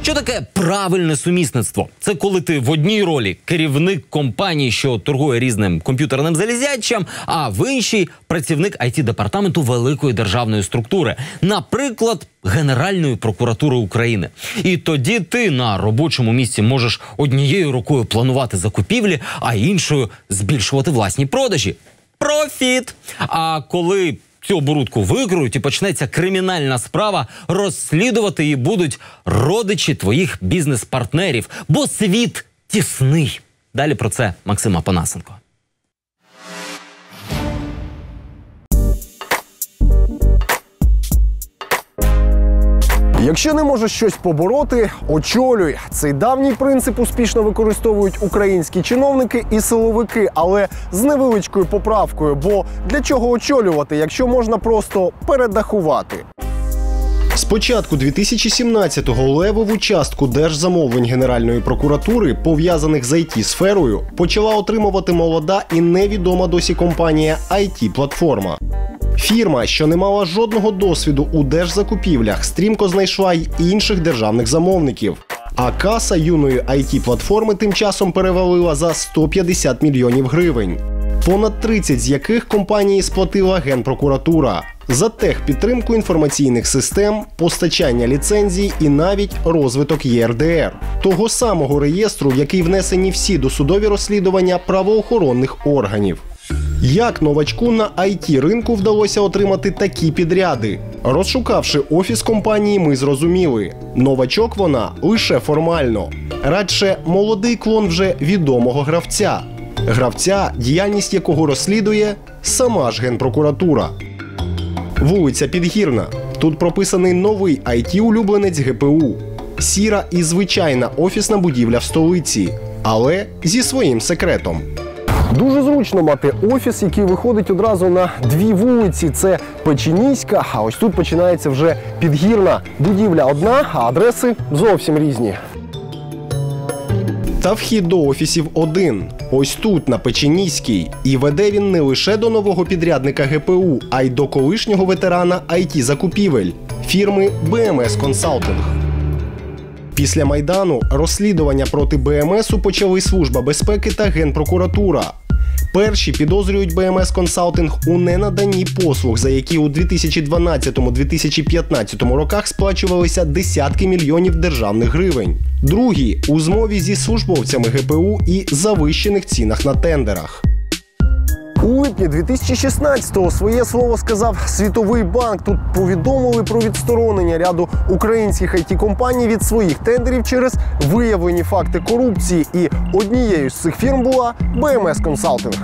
Що таке правильне сумісництво? Це коли ти в одній ролі керівник компанії, що торгує різним комп'ютерним залізячам, а в іншій працівник IT-департаменту великої державної структури. Наприклад, Генеральної прокуратури України. І тоді ти на робочому місці можеш однією рукою планувати закупівлі, а іншою збільшувати власні продажі. Профіт! А коли цю оборудку викриють і почнеться кримінальна справа, розслідувати її будуть родичі твоїх бізнес-партнерів, бо світ тісний. Далі про це Максим Апанасенко. Якщо не можеш щось побороти, очолюй. Цей давній принцип успішно використовують українські чиновники і силовики, але з невеличкою поправкою, бо для чого очолювати, якщо можна просто передахувати? З початку 2017-го левову частку держзамовлень Генеральної прокуратури, пов'язаних з IT-сферою, почала отримувати молода і невідома досі компанія IT-платформа. Фірма, що не мала жодного досвіду у держзакупівлях, стрімко знайшла й інших державних замовників. А каса юної IT-платформи тим часом перевалила за 150 мільйонів гривень. Понад 30 з яких компанії сплатила Генпрокуратура. За техпідтримку інформаційних систем, постачання ліцензій і навіть розвиток ЄРДР. Того самого реєстру, в який внесені всі досудові розслідування правоохоронних органів. Як новачку на IT-ринку вдалося отримати такі підряди? Розшукавши офіс компанії, ми зрозуміли – новачок вона лише формально. Радше молодий клон вже відомого гравця. Гравця, діяльність якого розслідує сама ж Генпрокуратура. Вулиця Підгірна. Тут прописаний новий IT-улюбленець ГПУ. Сіра і звичайна офісна будівля в столиці. Але зі своїм секретом. Дуже зручно мати офіс, який виходить одразу на дві вулиці. Це Печеніська, а ось тут починається вже Підгірна. Будівля одна, а адреси зовсім різні. Та вхід до офісів один. Ось тут, на Печеніській. І веде він не лише до нового підрядника ГПУ, а й до колишнього ветерана IT-закупівель – фірми BMS Consulting. Після Майдану розслідування проти БМСу почали Служба безпеки та Генпрокуратура. Перші підозрюють BMS Consulting у ненаданні послуг, за які у 2012-2015 роках сплачувалися десятки мільйонів державних гривень. Другі – у змові зі службовцями ГПУ і завищених цінах на тендерах. У липні 2016-го своє слово сказав Світовий банк. Тут повідомили про відсторонення ряду українських IT-компаній від своїх тендерів через виявлені факти корупції. І однією з цих фірм була BMS Consulting.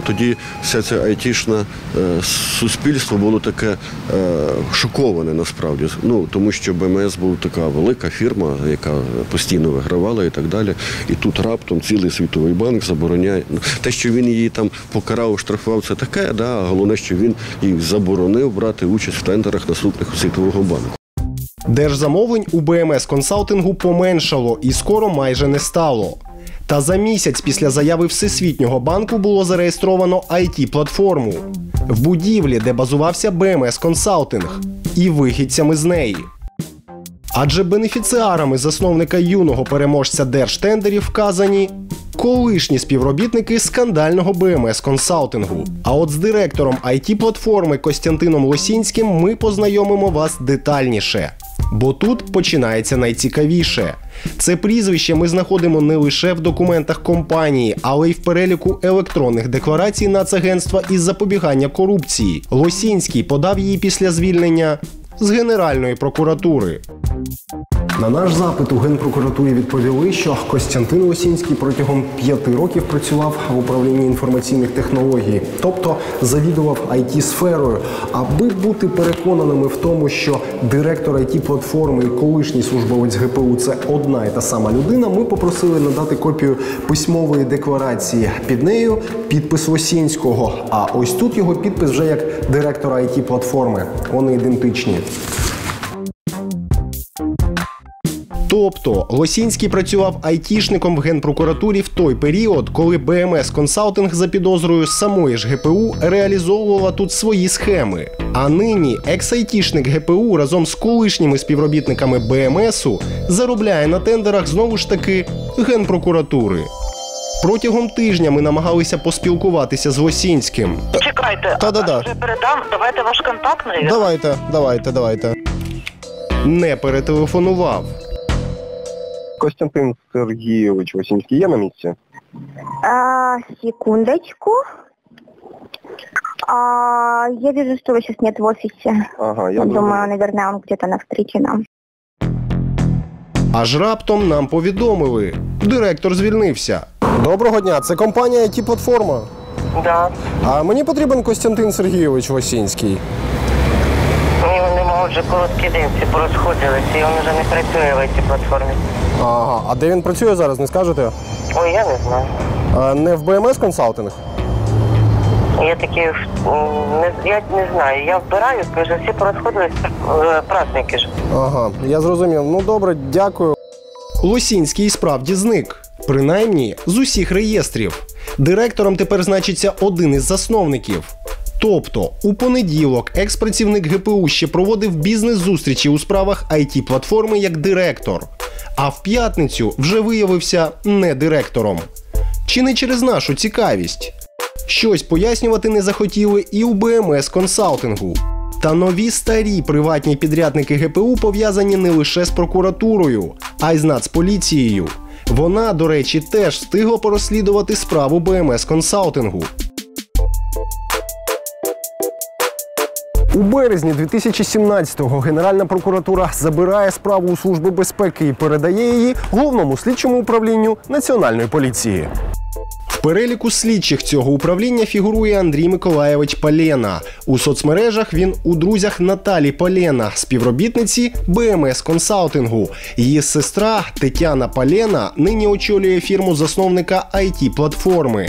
Тоді все це айтішне суспільство було таке шоковане насправді. Тому що БМС був така велика фірма, яка постійно вигравала і так далі. І тут раптом цілий Світовий банк забороняє. Те, що він її там покарав, штрафував, це таке, а головне, що він їй заборонив брати участь в тендерах наступних Світового банку. Держзамовлень у BMS Consulting поменшало і скоро майже не стало. Та за місяць після заяви Всесвітнього банку було зареєстровано IT-платформу в будівлі, де базувався BMS Consulting, і вихідцями з неї. Адже бенефіціарами засновника юного переможця держтендерів вказані колишні співробітники скандального BMS Consulting. А от з директором IT-платформи Костянтином Лосінським ми познайомимо вас детальніше. Бо тут починається найцікавіше. Це прізвище ми знаходимо не лише в документах компанії, але й в переліку електронних декларацій Нацагентства із запобігання корупції. Лосінський подав її після звільнення з Генеральної прокуратури. На наш запит у Генпрокуратурі відповіли, що Костянтин Лосінський протягом 5 років працював в управлінні інформаційних технологій, тобто завідував IT-сферою. Аби бути переконаними в тому, що директор IT-платформи і колишній службовець ГПУ – це одна і та сама людина, ми попросили надати копію письмової декларації. Під нею підпис Лосінського, а ось тут його підпис вже як директора IT-платформи. Вони ідентичні. Тобто Лосінський працював айтішником в Генпрокуратурі в той період, коли БМС Консалтинг за підозрою самої ж ГПУ реалізовувала тут свої схеми. А нині екс-айтішник ГПУ разом з колишніми співробітниками БМСу заробляє на тендерах знову ж таки Генпрокуратури. Протягом тижня ми намагалися поспілкуватися з Лосінським. Чекайте, Та-да-да. вже передам. Давайте ваш контакт, навіть. Давайте. Не перетелефонував. Костянтин Сергійович Лосінський є на місці? Секундочку. Я вижу, что его сейчас нет в офисе. Ага, я Думаю, наверное, он где-то на встрече нам. Аж раптом нам повідомили. Директор звільнився. Доброго дня, це компанія IT-платформа. Да. А мені потрібен Костянтин Сергійович Лосінський. У нього вже короткі динці порозходилися, і він вже не працює в цій платформі. Ага, а де він працює зараз, не скажете? Ой, я не знаю. Не в БМС Консалтинг? Я такі, я не знаю, я вбираю, кажу, всі порозходились, праздники ж. Ага, я зрозумів. Ну добре, дякую. Лосінський справді зник. Принаймні, з усіх реєстрів. Директором тепер значиться один із засновників. Тобто, у понеділок екс-працівник ГПУ ще проводив бізнес-зустрічі у справах IT-платформи як директор. А в п'ятницю вже виявився не директором. Чи не через нашу цікавість? Щось пояснювати не захотіли і у БМС Консалтингу. Та нові старі приватні підрядники ГПУ пов'язані не лише з прокуратурою, а й з Нацполіцією. Вона, до речі, теж встигла порозслідувати справу БМС Консалтингу. У березні 2017-го Генеральна прокуратура забирає справу у Служби безпеки і передає її Головному слідчому управлінню Національної поліції. В переліку слідчих цього управління фігурує Андрій Миколайович Палєна. У соцмережах він у друзях Наталі Палєна, співробітниці БМС Консалтингу. Її сестра Тетяна Палєна нині очолює фірму засновника IT-платформи.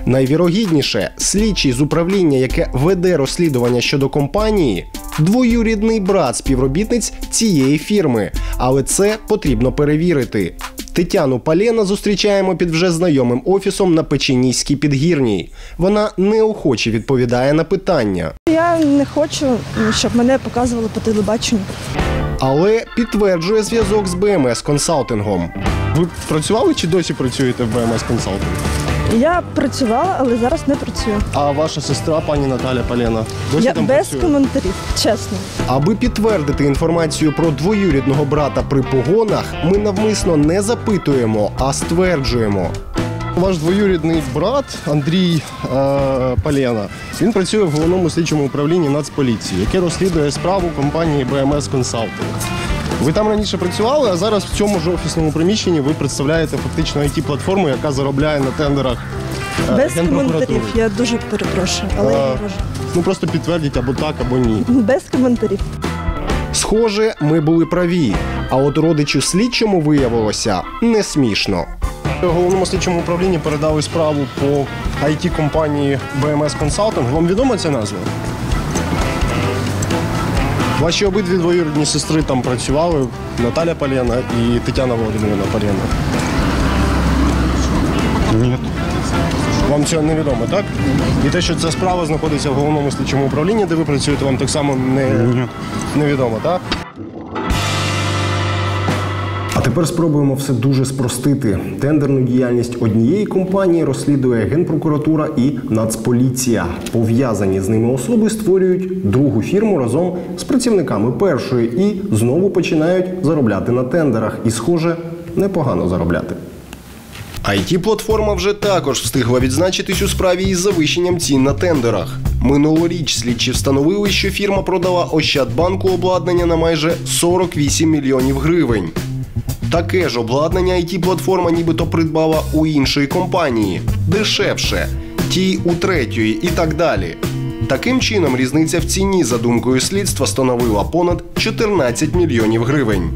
Найвірогідніше, слідчий з управління, яке веде розслідування щодо компанії, двоюрідний брат співробітниць цієї фірми. Але це потрібно перевірити. Тетяну Палєна зустрічаємо під вже знайомим офісом на Печеніській Підгірній. Вона неохоче відповідає на питання. Я не хочу, щоб мене показували по телебаченню. Але підтверджує зв'язок з БМС Консалтингом. Ви працювали чи досі працюєте в БМС Консалтинг? Я працювала, але зараз не працюю. А ваша сестра, пані Наталя Палєна, досі Я там без працює? коментарів, чесно. Аби підтвердити інформацію про двоюрідного брата при погонах, ми навмисно не запитуємо, а стверджуємо. Ваш двоюрідний брат Андрій Палєна, він працює в Головному слідчому управлінні Нацполіції, яке розслідує справу компанії БМС Консалтинг. Ви там раніше працювали, а зараз в цьому ж офісному приміщенні ви представляєте фактично IT-платформу, яка заробляє на тендерах Без Генпрокуратури. коментарів, я дуже перепрошую, але я не можу. Ну просто підтвердіть або так, або ні. Без коментарів. Схоже, ми були праві, а от родичу слідчому виявилося не смішно. Головному слідчому управлінні передали справу по IT-компанії БМС Консалтинг. Вам відома ця назва? Ваші обидві двоюрідні сестри там працювали, Наталя Палєна і Тетяна Володимирівна Палєна. Ні. Вам цього невідомо, так? І те, що ця справа знаходиться в Головному слідчому управлінні, де ви працюєте, вам так само невідомо, так? А тепер спробуємо все дуже спростити. Тендерну діяльність однієї компанії розслідує Генпрокуратура і Нацполіція. Пов'язані з ними особи створюють другу фірму разом з працівниками першої і знову починають заробляти на тендерах. І, схоже, непогано заробляти. IT-платформа вже також встигла відзначитись у справі із завищенням цін на тендерах. Минулоріч слідчі встановили, що фірма продала Ощадбанку обладнання на майже 48 мільйонів гривень. Таке ж обладнання IT-платформа нібито придбала у іншої компанії. Дешевше. Тій у третьої і так далі. Таким чином, різниця в ціні, за думкою слідства, становила понад 14 мільйонів гривень.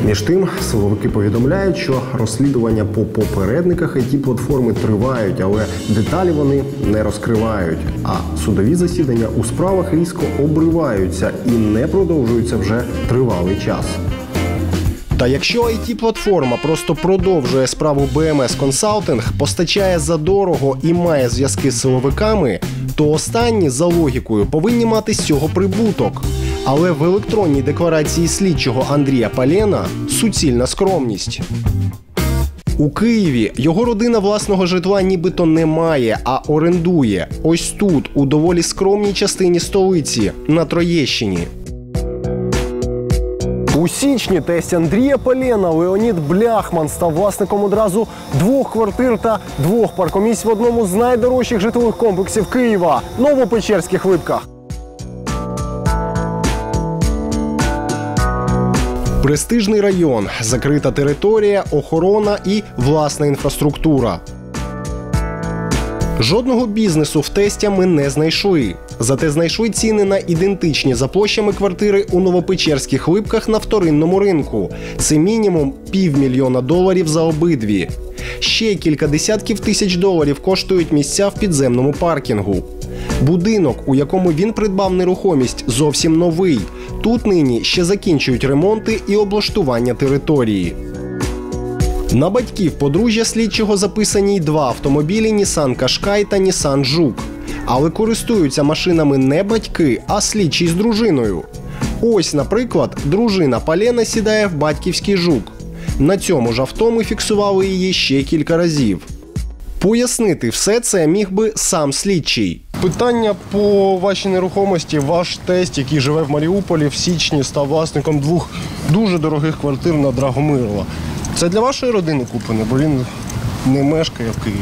Між тим, силовики повідомляють, що розслідування по попередниках IT-платформи тривають, але деталі вони не розкривають. А судові засідання у справах різко обриваються і не продовжуються вже тривалий час. Та якщо IT-платформа просто продовжує справу BMS Consulting, постачає задорого і має зв'язки з силовиками, то останні, за логікою, повинні мати з цього прибуток. Але в електронній декларації слідчого Андрія Палєна суцільна скромність. У Києві його родина власного житла нібито не має, а орендує. Ось тут, у доволі скромній частині столиці, на Троєщині. У січні тесть Андрія Палєна Леонід Бляхман став власником одразу 2 квартир та 2 паркомісць в одному з найдорожчих житлових комплексів Києва – Новопечерських Липках. Престижний район, закрита територія, охорона і власна інфраструктура. Жодного бізнесу в тестя ми не знайшли. Зате знайшли ціни на ідентичні за площами квартири у Новопечерських Липках на вторинному ринку. Це мінімум $500 000 за обидві. Ще кілька десятків тисяч доларів коштують місця в підземному паркінгу. Будинок, у якому він придбав нерухомість, зовсім новий. Тут нині ще закінчують ремонти і облаштування території. На батьків подружжя слідчого записані й 2 автомобілі Nissan Qashqai та Nissan Juke. Але користуються машинами не батьки, а слідчий з дружиною. Ось, наприклад, дружина Палєна сідає в батьківський Жук. На цьому ж авто ми фіксували її ще кілька разів. Пояснити все це міг би сам слідчий. Питання по вашій нерухомості. Ваш тесть, який живе в Маріуполі, в січні став власником 2 дуже дорогих квартир на Драгомирова. Це для вашої родини куплене, бо він не мешкає в Києві.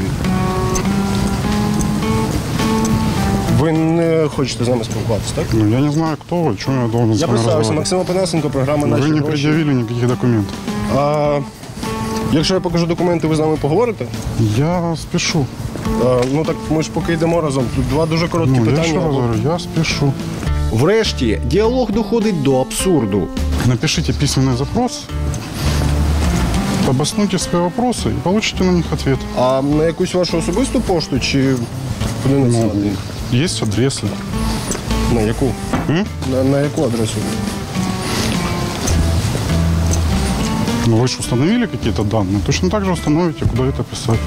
Ви не хочете з нами спілкуватися, так? Ну, я не знаю, кто вы, что я должен с Я вами представився, разговаривать. Максим Опанасенко, програма «Наші Вы не гроші». предъявили никаких документов. Якщо я покажу документи, ви з нами поговорите? Я спешу. Ну так ми ж поки йдемо разом. Тут 2 дуже короткі Ну, я питання. еще раз говорю, я спешу. Врешті, діалог доходить до абсурду. Напишите письменный запрос, обоснуйте свои вопросы и получите на них ответ. А на якусь вашу особисту пошту чи куди надсилати? Есть адресы. На яку? На яку адресу? Ну, вы же установили какие-то данные, точно так же установите, куда это писать.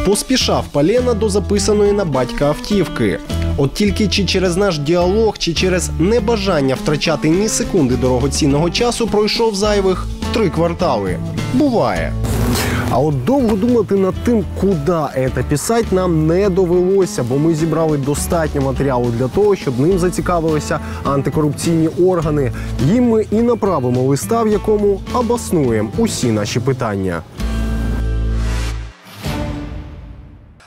Поспішав Палєна до записаної на батька автівки. От тільки чи через наш діалог, чи через небажання втрачати ні секунди дорогоцінного часу пройшов зайвих 3 квартали. Буває. А от довго думати над тим, куди це писати, нам не довелося, бо ми зібрали достатньо матеріалу для того, щоб ним зацікавилися антикорупційні органи. Їм ми і направимо листа, в якому обоснуємо усі наші питання.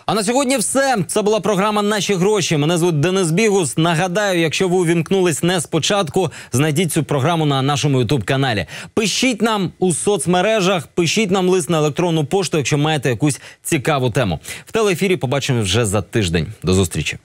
А на сьогодні все. Це була програма «Наші гроші». Мене звуть Денис Бігус. Нагадаю, якщо ви увімкнулись не спочатку, знайдіть цю програму на нашому YouTube-каналі. Пишіть нам у соцмережах, пишіть нам лист на електронну пошту, якщо маєте якусь цікаву тему. В телеефірі побачимо вже за тиждень. До зустрічі.